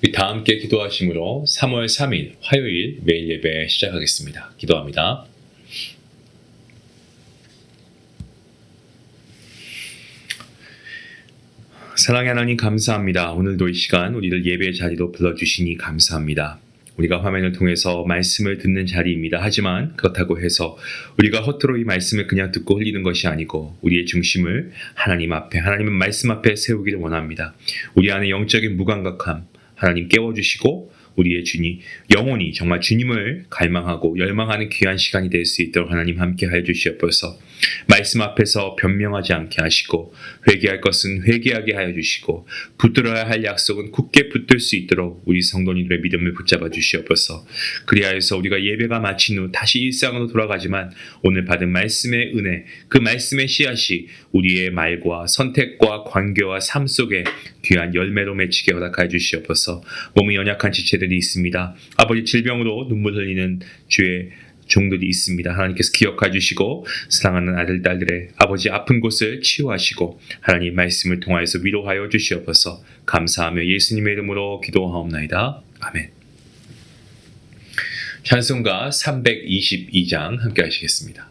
우리 다 함께 기도하심으로 3월 3일 화요일 매일 예배 시작하겠습니다. 기도합니다. 사랑의 하나님 감사합니다. 오늘도 이 시간 우리를 예배 자리로 불러주시니 감사합니다. 우리가 화면을 통해서 말씀을 듣는 자리입니다. 하지만 그렇다고 해서 우리가 허투루 이 말씀을 그냥 듣고 흘리는 것이 아니고 우리의 중심을 하나님 앞에, 하나님의 말씀 앞에 세우기를 원합니다. 우리 안에 영적인 무감각함 하나님 깨워주시고 우리의 주님, 영혼이 정말 주님을 갈망하고 열망하는 귀한 시간이 될 수 있도록 하나님 함께 하여 주시옵소서. 말씀 앞에서 변명하지 않게 하시고 회개할 것은 회개하게 하여 주시고 붙들어야 할 약속은 굳게 붙들 수 있도록 우리 성도님들의 믿음을 붙잡아 주시옵소서. 그리하여서 우리가 예배가 마친 후 다시 일상으로 돌아가지만 오늘 받은 말씀의 은혜, 그 말씀의 씨앗이 우리의 말과 선택과 관계와 삶 속에 귀한 열매로 맺히게 허락하여 주시옵소서. 몸이 연약한 지체들이 있습니다. 아버지, 질병으로 눈물 흘리는 주의 종들이 있습니다. 하나님께서 기억해 주시고 사랑하는 아들, 딸들의 아버지 아픈 곳을 치유하시고 하나님 말씀을 통하여서 위로하여 주시옵소서. 감사하며 예수님의 이름으로 기도하옵나이다. 아멘. 찬송가 322장 함께 하시겠습니다.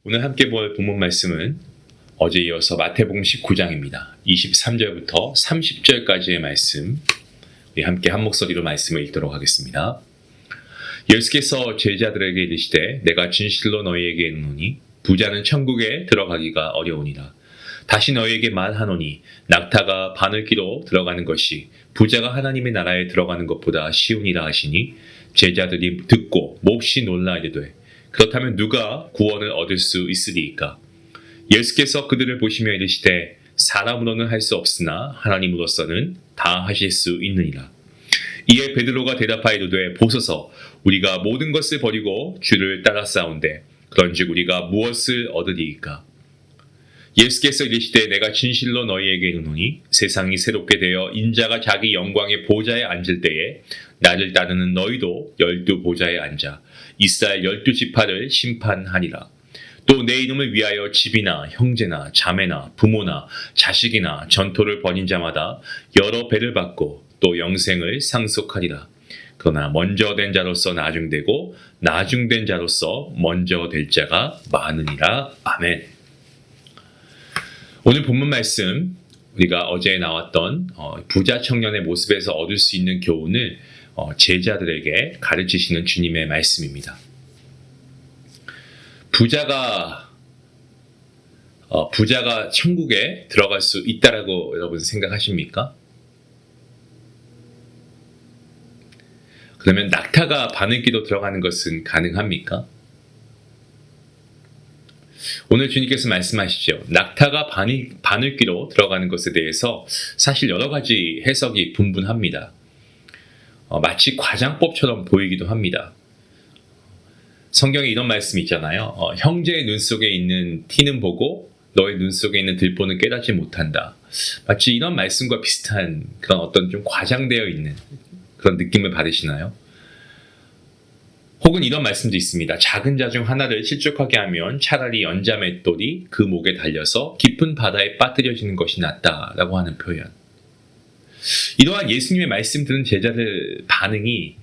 오늘 함께 볼 본문 말씀은 어제 이어서 마태복음 19장입니다. 23절부터 30절까지의 말씀, 우리 함께 한 목소리로 말씀을 읽도록 하겠습니다. 예수께서 제자들에게 이르시되 내가 진실로 너희에게 이르노니 부자는 천국에 들어가기가 어려우니라. 다시 너희에게 말하노니 낙타가 바늘기로 들어가는 것이 부자가 하나님의 나라에 들어가는 것보다 쉬우니라 하시니 제자들이 듣고 몹시 놀라 이르되 그렇다면 누가 구원을 얻을 수 있으리이까? 예수께서 그들을 보시며 이르시되 사람으로는 할 수 없으나 하나님으로서는 다 하실 수 있느니라. 이에 베드로가 대답하여 이르되 보소서 우리가 모든 것을 버리고 주를 따라싸운데 그런즉 우리가 무엇을 얻으리이까? 예수께서 이르시되 내가 진실로 너희에게 이르노니 세상이 새롭게 되어 인자가 자기 영광의 보좌에 앉을 때에 나를 따르는 너희도 12 보좌에 앉아 이스라엘 12지파를 심판하니라. 또 내 이름을 위하여 집이나 형제나 자매나 부모나 자식이나 전토를 벌인 자마다 여러 배를 받고 또 영생을 상속하리라. 그러나 먼저 된 자로서 나중되고 나중된 자로서 먼저 될 자가 많으니라. 아멘. 오늘 본문 말씀 우리가 어제 나왔던 부자 청년의 모습에서 얻을 수 있는 교훈을 제자들에게 가르치시는 주님의 말씀입니다. 부자가 천국에 들어갈 수 있다라고 여러분 생각하십니까? 그러면 낙타가 바늘기로 들어가는 것은 가능합니까? 오늘 주님께서 말씀하시죠. 낙타가 바늘기로 들어가는 것에 대해서 사실 여러 가지 해석이 분분합니다. 마치 과장법처럼 보이기도 합니다. 성경에 이런 말씀이 있잖아요. 형제의 눈 속에 있는 티는 보고 너의 눈 속에 있는 들보는 깨닫지 못한다. 마치 이런 말씀과 비슷한 그런 어떤 좀 과장되어 있는 그런 느낌을 받으시나요? 혹은 이런 말씀도 있습니다. 작은 자 중 하나를 실족하게 하면 차라리 연자맷돌이 그 목에 달려서 깊은 바다에 빠뜨려지는 것이 낫다라고 하는 표현. 이러한 예수님의 말씀 들은 제자들 반응이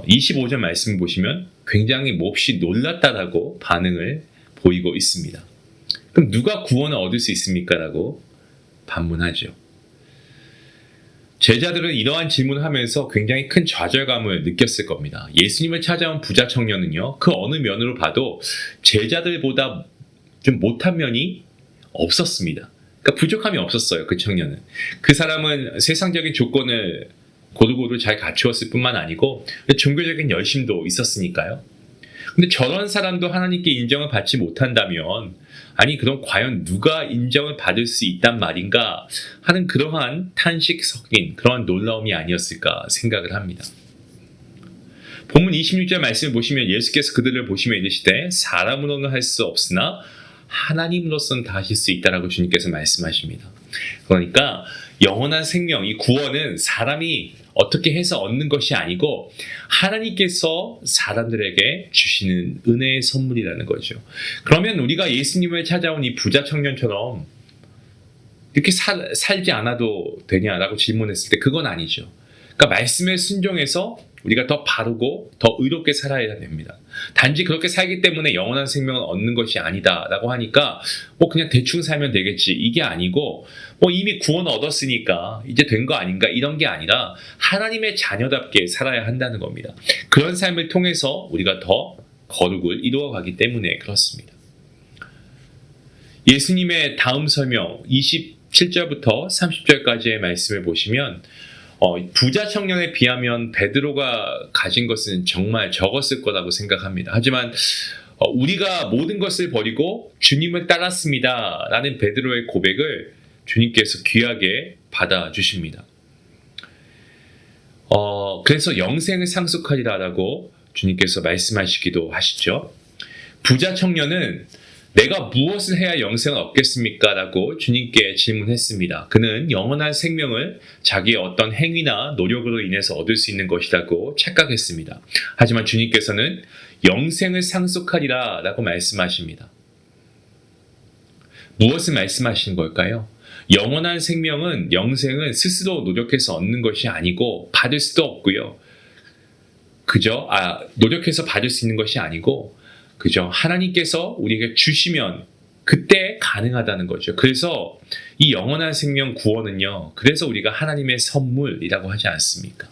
25절 말씀 보시면 굉장히 몹시 놀랐다라고 반응을 보이고 있습니다. 그럼 누가 구원을 얻을 수 있습니까? 라고 반문하죠. 제자들은 이러한 질문을 하면서 굉장히 큰 좌절감을 느꼈을 겁니다. 예수님을 찾아온 부자 청년은요, 그 어느 면으로 봐도 제자들보다 좀 못한 면이 없었습니다. 그러니까 부족함이 없었어요, 그 청년은. 그 사람은 세상적인 조건을 고루고루 잘 갖추었을 뿐만 아니고 종교적인 열심도 있었으니까요. 근데 저런 사람도 하나님께 인정을 받지 못한다면 아니 그럼 과연 누가 인정을 받을 수 있단 말인가 하는 그러한 탄식 섞인 그러한 놀라움이 아니었을까 생각을 합니다. 본문 26절 말씀을 보시면 예수께서 그들을 보시며 이르시되 사람으로는 할 수 없으나 하나님으로서는 다 하실 수 있다라고 주님께서 말씀하십니다. 그러니까 영원한 생명, 이 구원은 사람이 어떻게 해서 얻는 것이 아니고 하나님께서 사람들에게 주시는 은혜의 선물이라는 거죠. 그러면 우리가 예수님을 찾아온 이 부자 청년처럼 이렇게 살지 않아도 되냐라고 질문했을 때 그건 아니죠. 그러니까 말씀에 순종해서 우리가 더 바르고 더 의롭게 살아야 됩니다. 단지 그렇게 살기 때문에 영원한 생명을 얻는 것이 아니다라고 하니까 그냥 대충 살면 되겠지 이게 아니고 이미 구원을 얻었으니까 이제 된 거 아닌가 이런 게 아니라 하나님의 자녀답게 살아야 한다는 겁니다. 그런 삶을 통해서 우리가 더 거룩을 이루어가기 때문에 그렇습니다. 예수님의 다음 설명 27절부터 30절까지의 말씀을 보시면 부자 청년에 비하면 베드로가 가진 것은 정말 적었을 거라고 생각합니다. 하지만 우리가 모든 것을 버리고 주님을 따랐습니다 라는 베드로의 고백을 주님께서 귀하게 받아주십니다. 그래서 영생을 상속하리라 라고 주님께서 말씀하시기도 하시죠. 부자 청년은 내가 무엇을 해야 영생을 얻겠습니까? 라고 주님께 질문했습니다. 그는 영원한 생명을 자기의 어떤 행위나 노력으로 인해서 얻을 수 있는 것이라고 착각했습니다. 하지만 주님께서는 영생을 상속하리라 라고 말씀하십니다. 무엇을 말씀하시는 걸까요? 영원한 생명은, 영생은 스스로 노력해서 얻는 것이 아니고 받을 수도 없고요. 노력해서 받을 수 있는 것이 아니고 하나님께서 우리에게 주시면 그때 가능하다는 거죠. 그래서 이 영원한 생명 구원은요. 그래서 우리가 하나님의 선물이라고 하지 않습니까?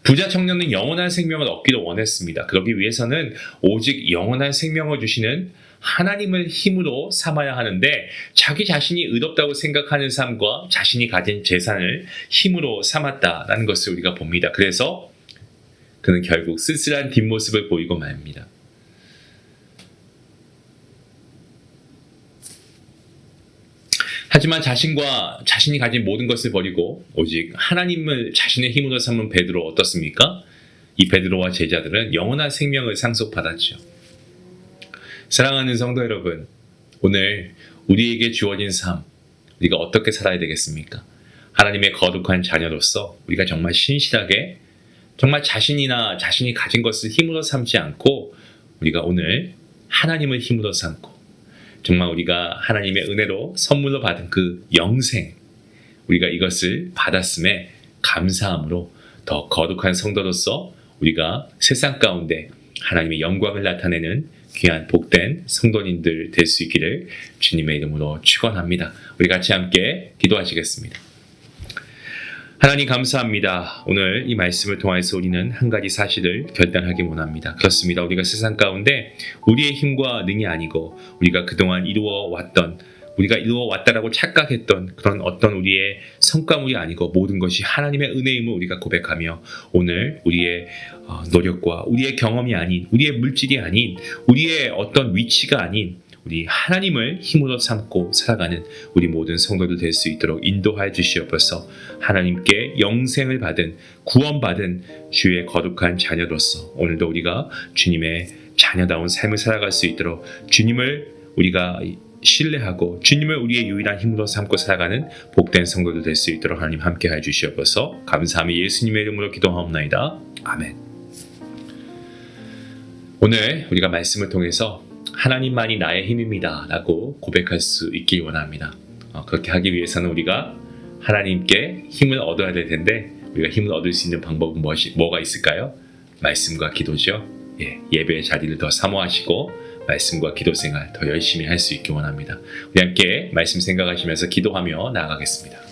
부자 청년은 영원한 생명을 얻기를 원했습니다. 그러기 위해서는 오직 영원한 생명을 주시는 하나님을 힘으로 삼아야 하는데 자기 자신이 의롭다고 생각하는 삶과 자신이 가진 재산을 힘으로 삼았다라는 것을 우리가 봅니다. 그래서 그는 결국 쓸쓸한 뒷모습을 보이고 맙니다. 하지만 자신이 가진 모든 것을 버리고 오직 하나님을 자신의 힘으로 삼은 베드로 어떻습니까? 이 베드로와 제자들은 영원한 생명을 상속받았죠. 사랑하는 성도 여러분, 오늘 우리에게 주어진 삶, 우리가 어떻게 살아야 되겠습니까? 하나님의 거룩한 자녀로서 우리가 정말 신실하게, 정말 자신이나 자신이 가진 것을 힘으로 삼지 않고 우리가 오늘 하나님을 힘으로 삼고 정말 우리가 하나님의 은혜로 선물로 받은 그 영생, 우리가 이것을 받았음에 감사함으로 더 거룩한 성도로서 우리가 세상 가운데 하나님의 영광을 나타내는 귀한 복된 성도님들 될 수 있기를 주님의 이름으로 축원합니다. 우리 같이 함께 기도하시겠습니다. 하나님 감사합니다. 오늘 이 말씀을 통해서 우리는 한 가지 사실을 결단하기 원합니다. 그렇습니다. 우리가 세상 가운데 우리의 힘과 능이 아니고 우리가 그동안 우리가 이루어왔다라고 착각했던 그런 어떤 우리의 성과물이 아니고 모든 것이 하나님의 은혜임을 우리가 고백하며 오늘 우리의 노력과 우리의 경험이 아닌, 우리의 물질이 아닌, 우리의 어떤 위치가 아닌 우리 하나님을 힘으로 삼고 살아가는 우리 모든 성도들 될 수 있도록 인도하여 주시옵소서. 하나님께 영생을 받은, 구원받은 주의 거룩한 자녀로서 오늘도 우리가 주님의 자녀다운 삶을 살아갈 수 있도록 주님을 우리가 신뢰하고 주님을 우리의 유일한 힘으로 삼고 살아가는 복된 성도들 될 수 있도록 하나님 함께하여 주시옵소서. 감사하며 예수님의 이름으로 기도하옵나이다. 아멘. 오늘 우리가 말씀을 통해서 하나님만이 나의 힘입니다 라고 고백할 수 있길 원합니다. 그렇게 하기 위해서는 우리가 하나님께 힘을 얻어야 될 텐데 우리가 힘을 얻을 수 있는 방법은 뭐가 있을까요? 말씀과 기도죠. 예배의 자리를 더 사모하시고 말씀과 기도 생활 더 열심히 할 수 있길 원합니다. 우리 함께 말씀 생각하시면서 기도하며 나아가겠습니다.